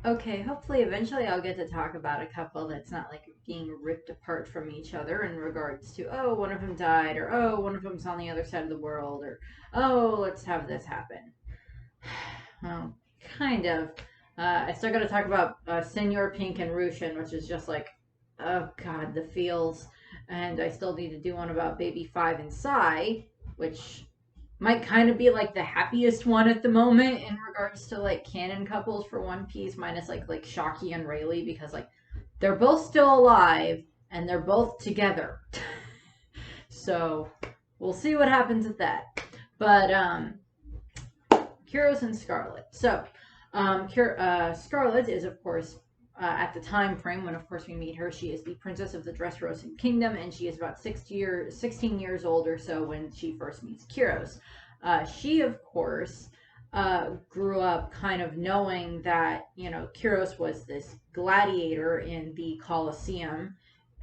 Okay, hopefully eventually I'll get to talk about a couple that's not like being ripped apart from each other in regards to, oh, one of them died, or oh, one of them's on the other side of the world, or oh, let's have this happen. Well, kind of. I still got to talk about Senor Pink and Rushin, which is just like, oh god, the feels. And I still need to do one about Baby Five and Psy, which might kind of be like the happiest one at the moment in regards to like canon couples for One Piece, minus like Shaki and Rayleigh, because like they're both still alive and they're both together. So we'll see what happens with that. But Kyros and Scarlett. So Scarlett is, of course, at the time frame when, of course, we meet her, she is the princess of the Dressrosa Kingdom, and she is about 16 years old or so when she first meets Kyros. She, of course, grew up kind of knowing that, Kyros was this gladiator in the Colosseum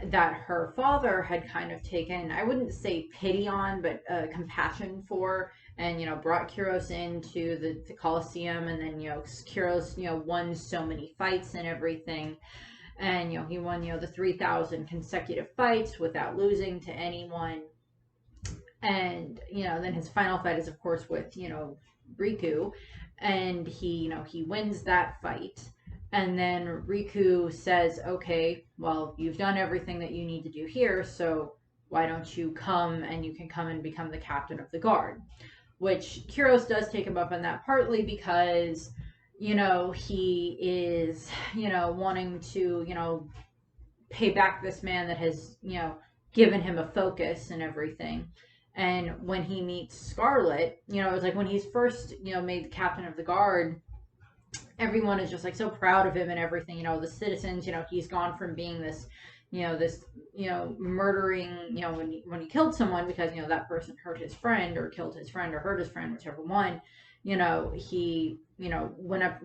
that her father had kind of taken, I wouldn't say pity on, but compassion for, and brought Kyros into the Colosseum, and then Kyros won so many fights and everything, and he won the 3,000 consecutive fights without losing to anyone, and then his final fight is of course with Riku, and he wins that fight. And then Riku says, okay, well, you've done everything that you need to do here, so why don't you come, and you can come and become the captain of the guard? Which Kyros does take him up on that, partly because, he is, wanting to, pay back this man that has, given him a focus and everything. And when he meets Scarlett, it was like when he's first, made the captain of the guard, everyone is just like so proud of him and everything. The citizens, he's gone from being this, murdering, when he killed someone because that person hurt his friend or killed his friend or hurt his friend, whichever one. He went up,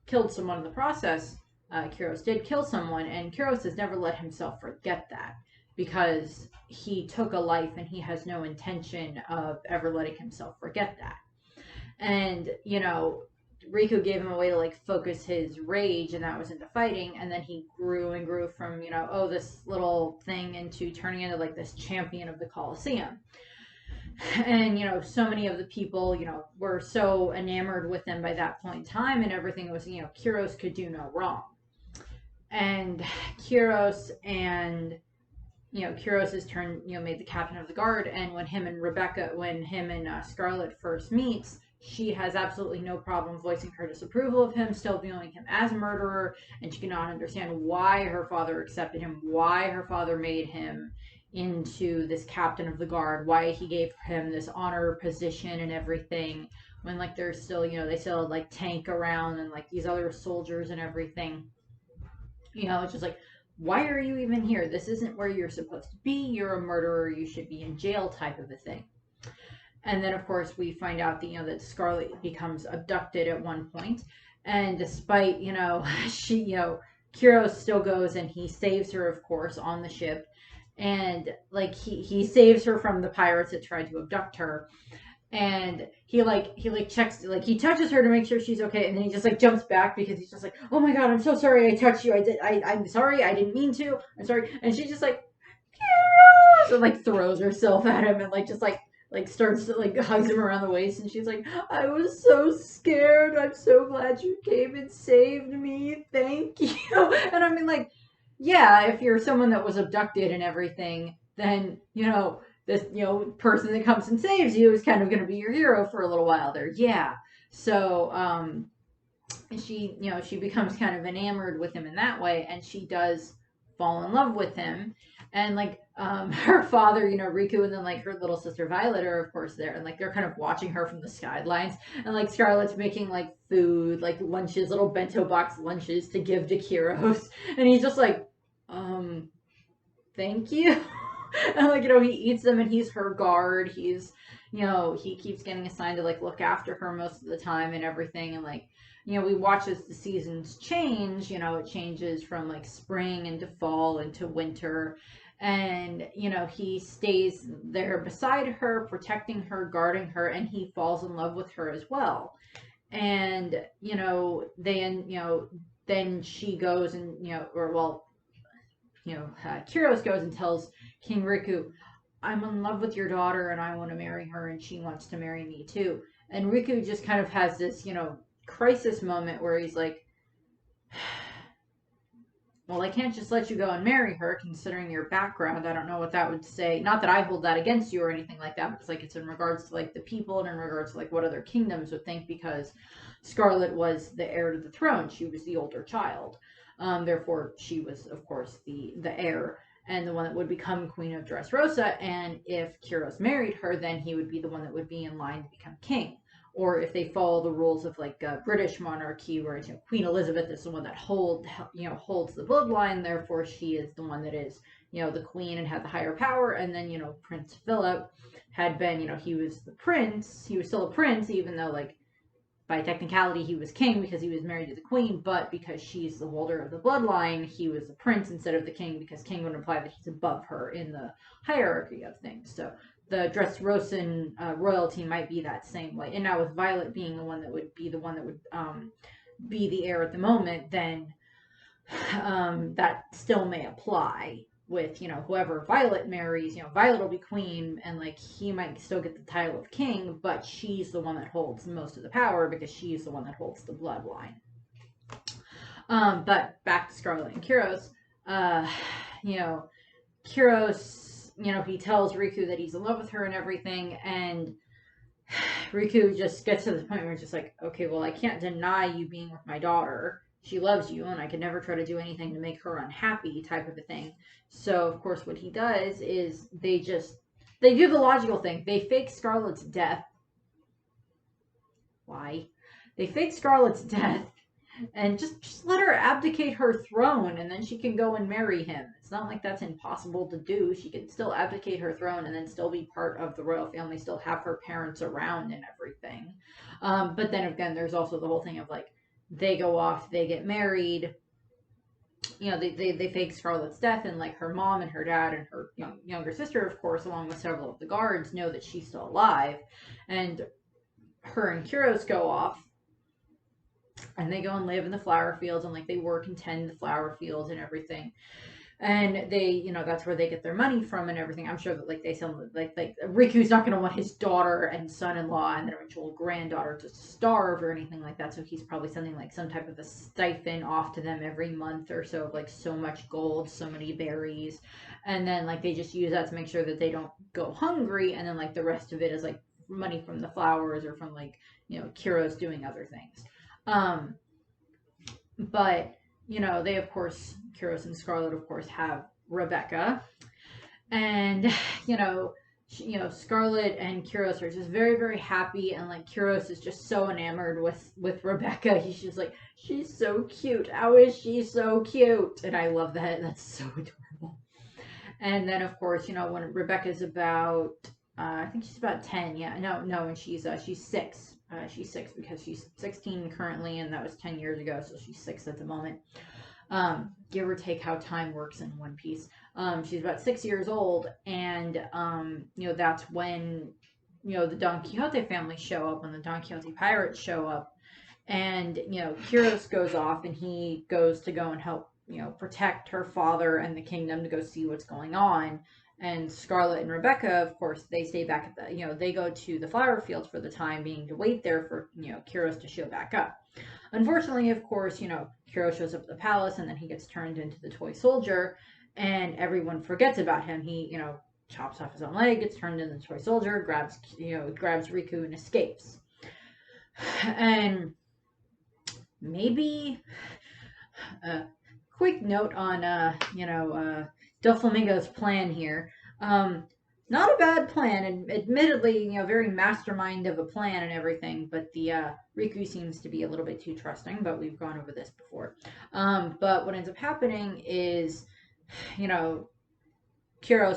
killed someone in the process. Kyros did kill someone, and Kyros has never let himself forget that, because he took a life and he has no intention of ever letting himself forget that. And Riku gave him a way to like focus his rage, and that was into fighting. And then he grew and grew from this little thing into turning into like this champion of the Colosseum. And so many of the people were so enamored with him by that point in time, and everything was Kyros could do no wrong. And Kyros and Kyros is turned made the captain of the guard. And when him and Scarlett first meets, she has absolutely no problem voicing her disapproval of him, still viewing him as a murderer, and she cannot understand why her father accepted him, why her father made him into this captain of the guard, why he gave him this honor position and everything, when like there's still, they still like tank around and like these other soldiers and everything. It's just like, why are you even here? This isn't where you're supposed to be. You're a murderer. You should be in jail, type of a thing. And then, of course, we find out that that Scarlett becomes abducted at one point, and despite she Kyros still goes and he saves her, of course, on the ship, and like he saves her from the pirates that tried to abduct her, and he checks, like he touches her to make sure she's okay, and then he just like jumps back because he's just like, oh my god, I'm so sorry I touched you, I'm sorry, I didn't mean to, I'm sorry. And she just like, Kyros, and like throws herself at him and like just like starts to like hugs him around the waist, and she's like, I was so scared, I'm so glad you came and saved me, thank you. And I mean, like, yeah, if you're someone that was abducted and everything, then this person that comes and saves you is kind of going to be your hero for a little while there. Yeah. So she becomes kind of enamored with him in that way, and she does fall in love with him. And like her father, Riku, and then like her little sister Violet are of course there, and like they're kind of watching her from the sidelines, and like Scarlett's making like food, like lunches, little bento box lunches to give to Kyros, and he's just like, thank you. And like he eats them, and he's her guard. He's he keeps getting assigned to like look after her most of the time and everything. And like we watch as the seasons change. It changes from like spring into fall into winter, and he stays there beside her, protecting her, guarding her, and he falls in love with her as well. And they then she goes and, Kyros goes and tells King Riku, I'm in love with your daughter and I want to marry her and she wants to marry me too. And Riku just kind of has this, crisis moment where he's like, well, I can't just let you go and marry her considering your background. I don't know what that would say. Not that I hold that against you or anything like that, but it's like it's in regards to like the people and in regards to like what other kingdoms would think, because Scarlett was the heir to the throne. She was the older child. Therefore, she was, of course, the heir and the one that would become Queen of Dressrosa. And if Kyros married her, then he would be the one that would be in line to become king. Or if they follow the rules of like British monarchy, where Queen Elizabeth is the one that holds the bloodline, therefore she is the one that is the queen and had the higher power. And then Prince Philip had been he was the prince, he was still a prince, even though like by technicality he was king because he was married to the queen, but because she's the holder of the bloodline, he was the prince instead of the king, because king would imply that he's above her in the hierarchy of things. So the Dressrosan royalty might be that same way. And now with Violet being the one that would be be the heir at the moment, then that still may apply with whoever Violet marries. Violet will be queen, and like he might still get the title of king, but she's the one that holds most of the power because she's the one that holds the bloodline. But back to Scarlett and Kyros. Kyros, he tells Riku that he's in love with her and everything, and Riku just gets to the point where it's just like, okay, well, I can't deny you being with my daughter. She loves you, and I could never try to do anything to make her unhappy, type of a thing. So, of course, what he does is they do the logical thing. They fake Scarlett's death. Why? They fake Scarlett's death and just let her abdicate her throne, and then she can go and marry him. It's not like that's impossible to do. She can still abdicate her throne and then still be part of the royal family, still have her parents around and everything. But then again, there's also the whole thing of like, they go off, they get married, they fake Scarlett's death, and like her mom and her dad and her younger sister, of course, along with several of the guards, know that she's still alive, and her and Kyros go off, and they go and live in the flower fields, and like they work and tend the flower fields and everything. And they, that's where they get their money from and everything. I'm sure that like they sell like Riku's not going to want his daughter and son-in-law and their eventual granddaughter to starve or anything like that. So he's probably sending like some type of a stipend off to them every month or so of like so much gold, so many berries, and then like they just use that to make sure that they don't go hungry. And then like the rest of it is like money from the flowers or from like Kyros doing other things. But they, of course, Kyros and Scarlett, of course, have Rebecca. And, Scarlett and Kyros are just very, very happy. And, like, Kyros is just so enamored with Rebecca. He's just like, she's so cute. How is she so cute? And I love that. That's so adorable. And then, of course, when Rebecca's about, I think she's about 10. Yeah, no, and she's 6. She's 6 because she's 16 currently, and that was 10 years ago, so she's 6 at the moment. Give or take how time works in One Piece. She's about 6 years old, and that's when the Don Quixote family show up, when the Don Quixote pirates show up, and Kyros goes off and he goes to go and help protect her father and the kingdom, to go see what's going on. And Scarlett and Rebecca, of course, they stay back at the, they go to the flower fields for the time being to wait there for, Kyros to show back up. Unfortunately, of course, Kyros shows up at the palace, and then he gets turned into the toy soldier, and everyone forgets about him. He, chops off his own leg, gets turned into the toy soldier, grabs Riku and escapes. And maybe a quick note on, Doflamingo's plan here. Not a bad plan, and admittedly, very mastermind of a plan and everything, but the Riku seems to be a little bit too trusting, but we've gone over this before. But what ends up happening is, Kyros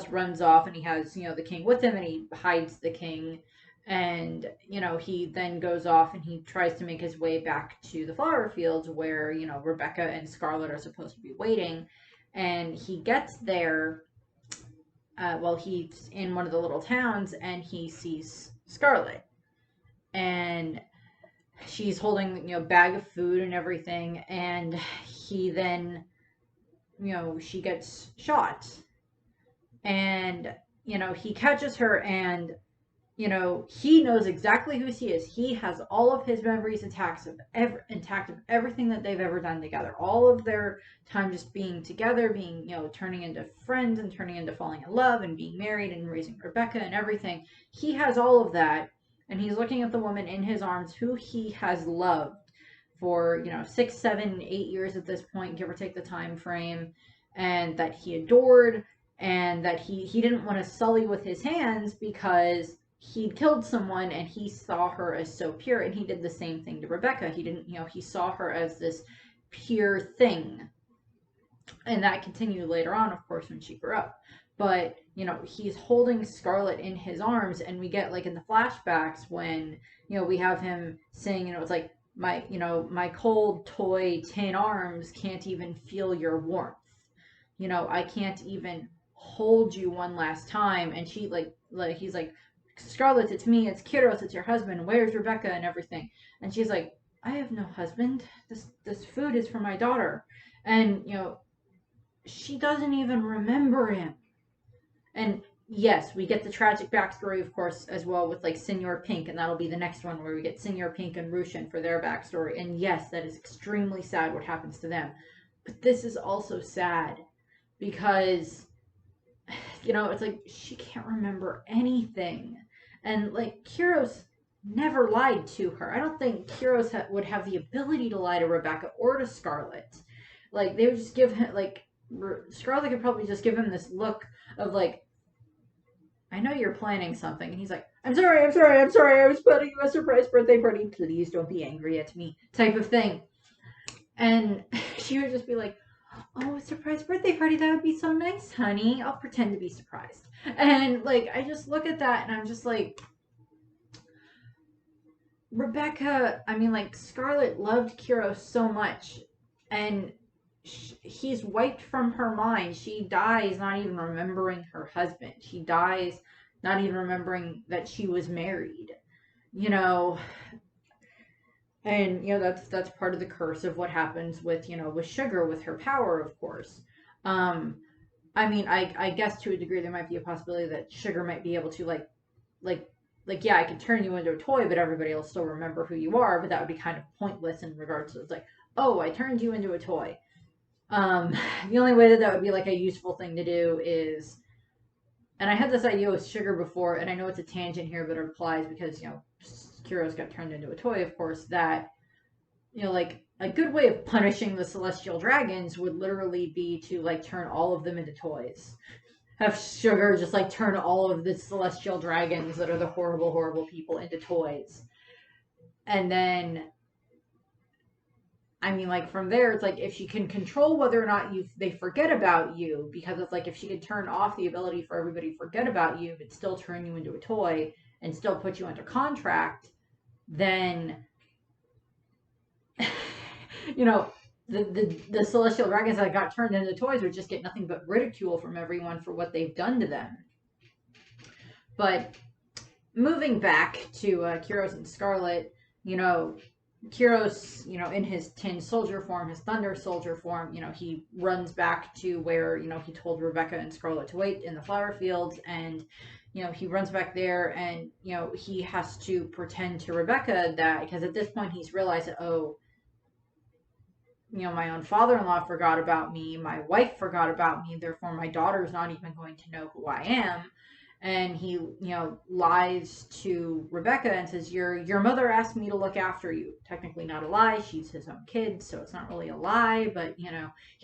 runs off, and he has, the king with him, and he hides the king, and, he then goes off and he tries to make his way back to the flower fields where, Rebecca and Scarlett are supposed to be waiting. And he gets there, he's in one of the little towns, and he sees Scarlett. And she's holding, bag of food and everything, and he then, she gets shot, and he catches her, and he knows exactly who she is. He has all of his memories intact of everything that they've ever done together. All of their time just being together, being, turning into friends and turning into falling in love and being married and raising Rebecca and everything. He has all of that. And he's looking at the woman in his arms who he has loved for, 6, 7, 8 years at this point, give or take the time frame, and that he adored, and that he didn't want to sully with his hands because he'd killed someone and he saw her as so pure, and he did the same thing to Rebecca. He didn't, he saw her as this pure thing. And that continued later on, of course, when she grew up. But, he's holding Scarlett in his arms, and we get, like, in the flashbacks when, we have him saying, it's like, my cold toy tin arms can't even feel your warmth. I can't even hold you one last time. And she, he's like, Scarlett, it's me, it's Kyros, it's your husband, where's Rebecca, and everything. And she's like, I have no husband. This food is for my daughter. And, she doesn't even remember him. And yes, we get the tragic backstory, of course, as well, with, like, Senor Pink, and that'll be the next one, where we get Senor Pink and Rushin for their backstory. And yes, that is extremely sad what happens to them. But this is also sad because, it's like she can't remember anything. And, like, Kyros never lied to her. I don't think Kyros would have the ability to lie to Rebecca or to Scarlett. Like, they would just give him, like, Scarlett could probably just give him this look of, like, I know you're planning something. And he's like, I'm sorry. I was planning a surprise birthday party. Please don't be angry at me, type of thing. And she would just be like, oh, a surprise birthday party. That would be so nice, honey. I'll pretend to be surprised. And, like, I just look at that and I'm just like, Rebecca, Scarlett loved Kyros so much, and he's wiped from her mind. She dies not even remembering her husband. She dies not even remembering that she was married. And that's part of the curse of what happens with with Sugar, with her power, of course. I guess to a degree there might be a possibility that Sugar might be able to yeah, I can turn you into a toy, but everybody will still remember who you are. But that would be kind of pointless in regards to, it's like, oh, I turned you into a toy. The only way that would be, like, a useful thing to do is, and I had this idea with Sugar before, and I know it's a tangent here, but it applies because, Kyros got turned into a toy, of course, that, like, a good way of punishing the celestial dragons would literally be to, like, turn all of them into toys. Have Sugar just, like, turn all of the celestial dragons that are the horrible, horrible people into toys. And then, like, from there, it's like, if she can control whether or not they forget about you, because it's like, if she could turn off the ability for everybody to forget about you, but still turn you into a toy and still put you under contract, then, the celestial dragons that got turned into toys would just get nothing but ridicule from everyone for what they've done to them. But moving back to Kyros and Scarlett, Kyros, in his tin soldier form, his thunder soldier form, he runs back to where, he told Rebecca and Scarlett to wait in the flower fields, and, he runs back there, and, he has to pretend to Rebecca that, because at this point he's realized that, oh, my own father-in-law forgot about me, my wife forgot about me, therefore my daughter's not even going to know who I am. And he, lies to Rebecca and says, your mother asked me to look after you. Technically not a lie. She's his own kid, so it's not really a lie. But, he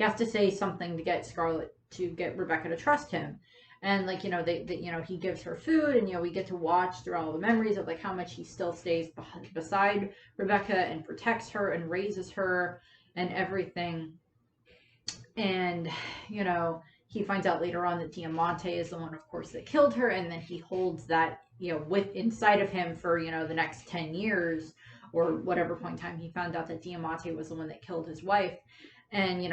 has to say something to get Scarlett, to get Rebecca to trust him. And, like, he gives her food, and, we get to watch through all the memories of, like, how much he still stays beside Rebecca and protects her and raises her and everything. And, he finds out later on that Diamante is the one, of course, that killed her, and then he holds that, with inside of him for, the next 10 years, or whatever point in time he found out that Diamante was the one that killed his wife. And,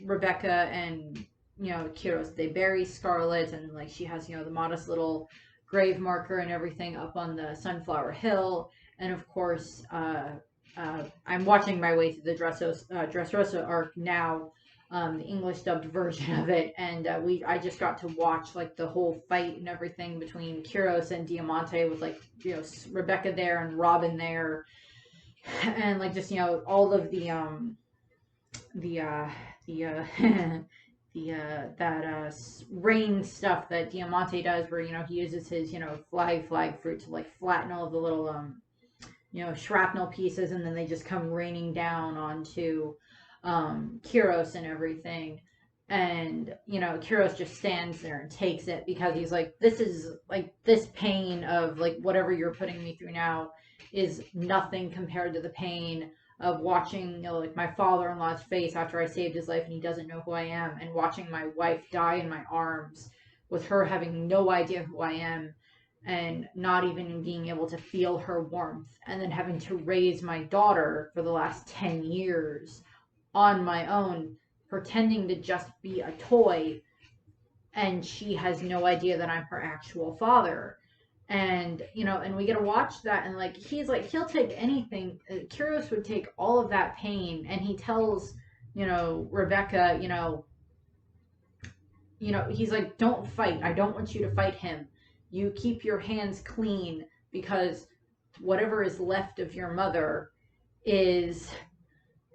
Rebecca and, Kyros, they bury Scarlett, and, like, she has, the modest little grave marker and everything up on the Sunflower Hill. And, of course, I'm watching my way through the Dressrosa arc now, the English dubbed version of it, and I just got to watch like the whole fight and everything between Kyros and Diamante with like Rebecca there and Robin there, and like just all of the the the that rain stuff that Diamante does, where he uses his flag fruit to like flatten all of the little shrapnel pieces, and then they just come raining down onto Kyros and everything. And Kyros just stands there and takes it, because he's like, this is like, this pain of like whatever you're putting me through now is nothing compared to the pain of watching like my father-in-law's face after I saved his life and he doesn't know who I am, and watching my wife die in my arms with her having no idea who I am and not even being able to feel her warmth, and then having to raise my daughter for the last 10 years on my own, pretending to just be a toy, and she has no idea that I'm her actual father. And and we get to watch that, and like he'll take anything. Kyros would take all of that pain, and he tells Rebecca, he's like, don't fight, I don't want you to fight him, you keep your hands clean, because whatever is left of your mother is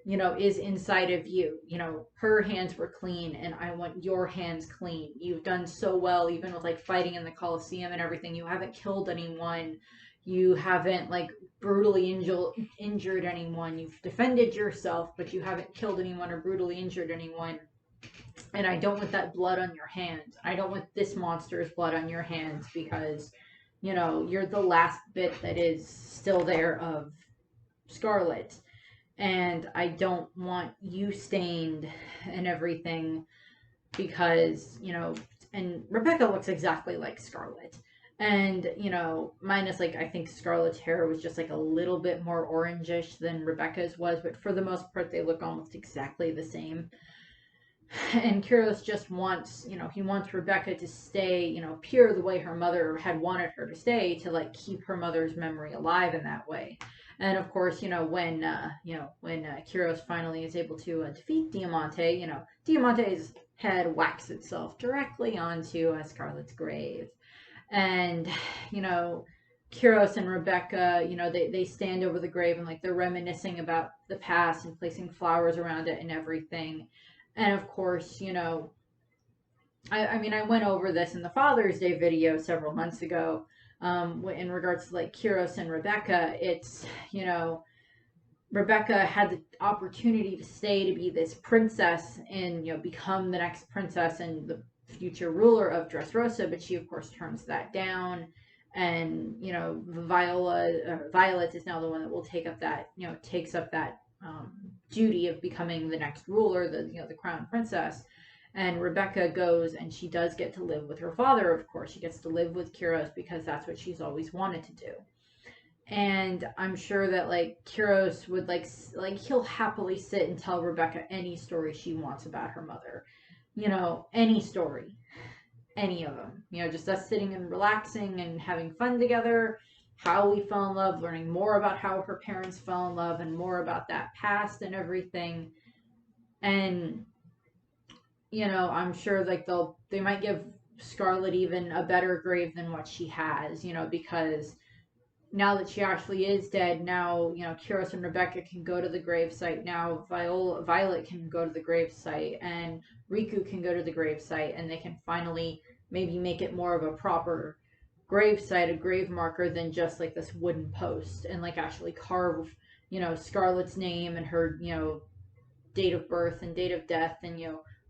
is inside of you. Her hands were clean, and I want your hands clean. You've done so well, even with like fighting in the Colosseum and everything. You haven't killed anyone. You haven't like brutally injured anyone. You've defended yourself, but you haven't killed anyone or brutally injured anyone. And I don't want that blood on your hands. I don't want this monster's blood on your hands, because you're the last bit that is still there of Scarlett. And I don't want you stained and everything, because and Rebecca looks exactly like Scarlett, and minus like, I think Scarlett's hair was just like a little bit more orangish than Rebecca's was, but for the most part they look almost exactly the same. And Kyros just wants he wants Rebecca to stay pure the way her mother had wanted her to stay, to like keep her mother's memory alive in that way. And of course, when Kyros finally is able to defeat Diamante, Diamante's head whacks itself directly onto Scarlett's grave. And Kyros and Rebecca, they stand over the grave, and like they're reminiscing about the past and placing flowers around it and everything. And of course, I mean, I went over this in the Father's Day video several months ago, in regards to like Kyros and Rebecca. It's Rebecca had the opportunity to stay to be this princess and become the next princess and the future ruler of Dressrosa, but she of course turns that down. And Violet is now the one that will take up that takes up that duty of becoming the next ruler, the crown princess. And Rebecca goes, and she does get to live with her father, of course. She gets to live with Kyros, because that's what she's always wanted to do. And I'm sure that like Kyros would like he'll happily sit and tell Rebecca any story she wants about her mother. Any story. Any of them. Just us sitting and relaxing and having fun together, how we fell in love, learning more about how her parents fell in love, and more about that past and everything. And I'm sure like they might give Scarlett even a better grave than what she has, because now that she actually is dead, now Kyros and Rebecca can go to the gravesite. Now Violet can go to the gravesite, and Riku can go to the gravesite, and they can finally maybe make it more of a proper gravesite, a grave marker, than just like this wooden post, and like actually carve Scarlett's name and her date of birth and date of death, and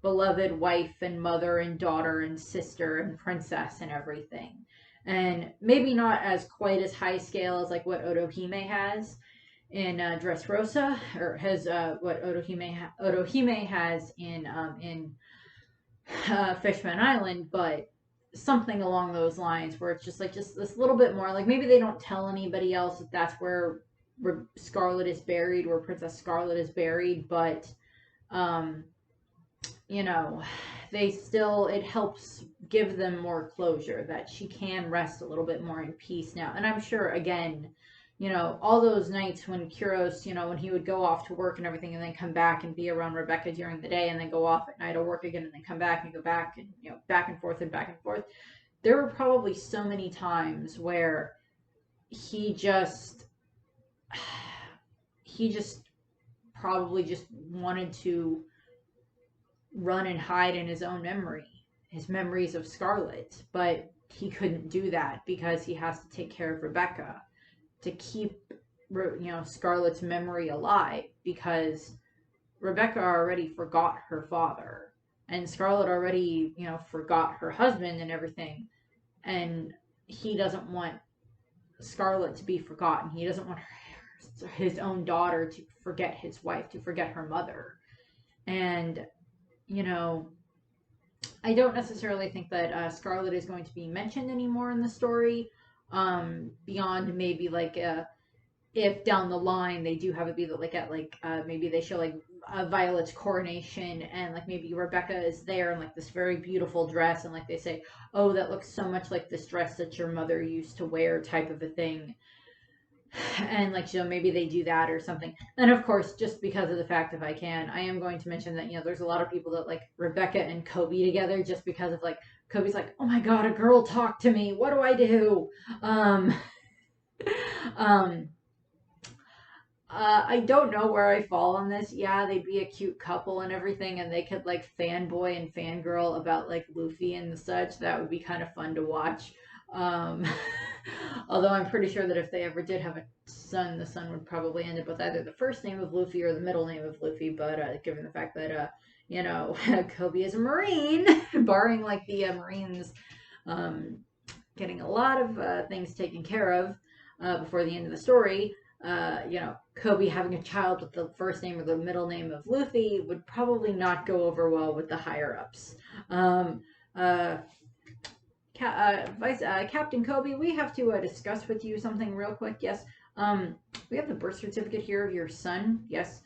beloved wife and mother and daughter and sister and princess and everything. And maybe not as quite as high scale as like what Otohime has in Dressrosa, or has what Otohime has in Fishman Island, but something along those lines, where it's just this little bit more, like maybe they don't tell anybody else that that's where Scarlett is buried, where Princess Scarlett is buried, but they still, it helps give them more closure, that she can rest a little bit more in peace now. And I'm sure, again, you know, all those nights when Kyros, you know, when he would go off to work and everything and then come back and be around Rebecca during the day and then go off at night or work again and then come back and go back and, you know, back and forth and back and forth. There were probably so many times where he just, he just probably just wanted to run and hide in his own memory, his memories of Scarlett, but he couldn't do that because he has to take care of Rebecca to keep, you know, Scarlett's memory alive, because Rebecca already forgot her father and Scarlett already, you know, forgot her husband and everything, and he doesn't want Scarlett to be forgotten. He doesn't want his own daughter to forget his wife, to forget her mother. And, you know, I don't necessarily think that Scarlett is going to be mentioned anymore in the story, beyond maybe like if down the line they do have it be that like at like maybe they show like Violet's coronation and like maybe Rebecca is there in like this very beautiful dress and like they say, oh, that looks so much like this dress that your mother used to wear, type of a thing. And like, you know, maybe they do that or something. And of course, just because of the fact, if I can, I am going to mention that, you know, there's a lot of people that like Rebecca and Kobe together just because of like Kobe's like, oh my god, a girl talked to me, what do I do? um um I don't know where I fall on this. Yeah, they'd be a cute couple and everything, and they could like fanboy and fangirl about like Luffy and such. That would be kind of fun to watch. Um, although I'm pretty sure that if they ever did have a son, the son would probably end up with either the first name of Luffy or the middle name of Luffy. But given the fact that you know, Kobe is a Marine, barring like the Marines um, getting a lot of things taken care of before the end of the story. You know, Kobe having a child with the first name or the middle name of Luffy would probably not go over well with the higher ups. Uh, Captain Kobe, we have to discuss with you something real quick. Yes. We have the birth certificate here of your son. Yes.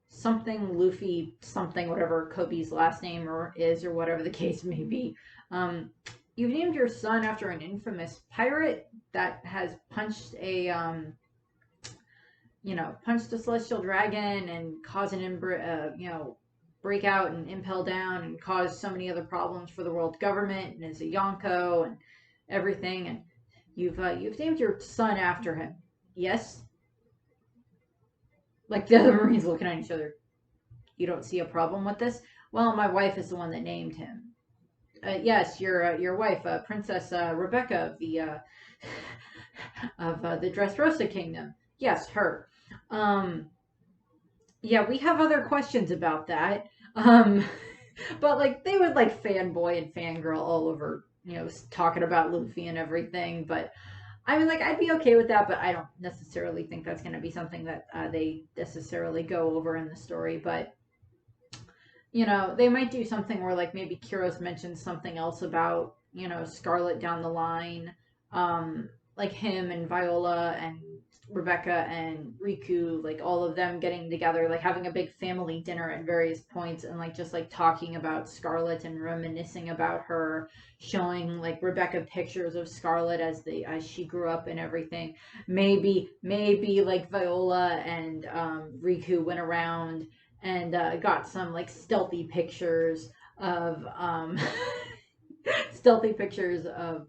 Something Luffy, something, whatever Kobe's last name or is, or whatever the case may be. You've named your son after an infamous pirate that has punched a, you know, punched a celestial dragon and caused an, you know, break out and impel down and cause so many other problems for the world government and is a Yonko and everything. And you've named your son after him. Yes. Like the other Marines looking at each other. You don't see a problem with this? Well, my wife is the one that named him. Yes, your wife, Princess Rebecca of the the Dressrosa Kingdom. Yes, her. Yeah, we have other questions about that. But like they would like fanboy and fangirl all over, you know, talking about Luffy and everything. But I mean, like I'd be okay with that, but I don't necessarily think that's going to be something that they necessarily go over in the story. But you know, they might do something where like maybe Kyros mentions something else about, you know, Scarlett down the line, like him and Viola and Rebecca and Riku, like all of them getting together, like having a big family dinner at various points and like just like talking about Scarlett and reminiscing about her, showing like Rebecca pictures of Scarlett as she grew up and everything. Maybe like Viola and Riku went around and got some like stealthy pictures of stealthy pictures of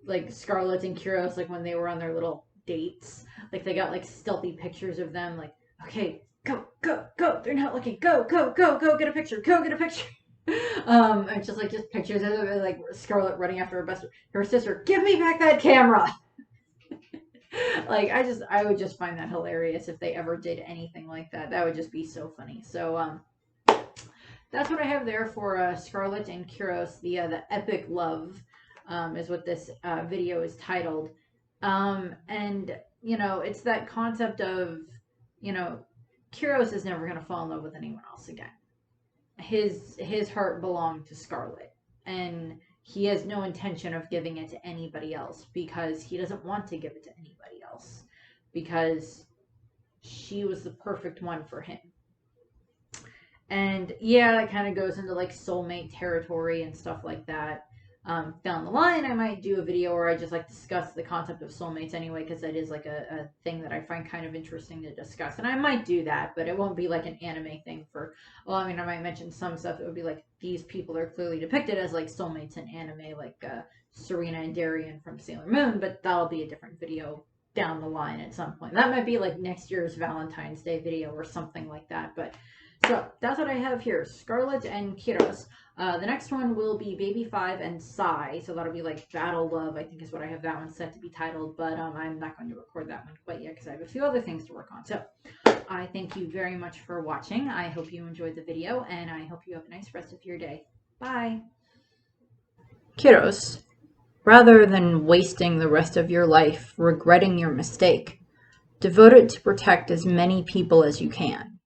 like Scarlett and Kyros, like when they were on their little dates. Like they got like stealthy pictures of them, like, okay, go, they're not looking, go, get a picture, go get a picture. And just pictures of like Scarlett running after her sister, give me back that camera. Like I would just find that hilarious if they ever did anything like that. That would just be so funny. So that's what I have there for Scarlett and Kyros, the epic love, is what this video is titled. And you know, it's that concept of, you know, Kyros is never going to fall in love with anyone else again. His heart belonged to Scarlett, and he has no intention of giving it to anybody else because he doesn't want to give it to anybody else because she was the perfect one for him. And yeah, it kind of goes into like soulmate territory and stuff like that. Down the line, I might do a video where I just like discuss the concept of soulmates anyway, because that is like a thing that I find kind of interesting to discuss. And I might do that, but it won't be like an anime thing for, well, I mean, I might mention some stuff that would be like, these people are clearly depicted as like soulmates in anime, like Serena and Darian from Sailor Moon, but that'll be a different video down the line at some point. That might be like next year's Valentine's Day video or something like that. But so that's what I have here, Scarlett and Kyros. The next one will be Baby 5 and Psy, so that'll be like Battle Love, I think is what I have that one set to be titled, but I'm not going to record that one quite yet because I have a few other things to work on. So I thank you very much for watching. I hope you enjoyed the video, and I hope you have a nice rest of your day. Bye! Kyros, rather than wasting the rest of your life regretting your mistake, devote it to protect as many people as you can.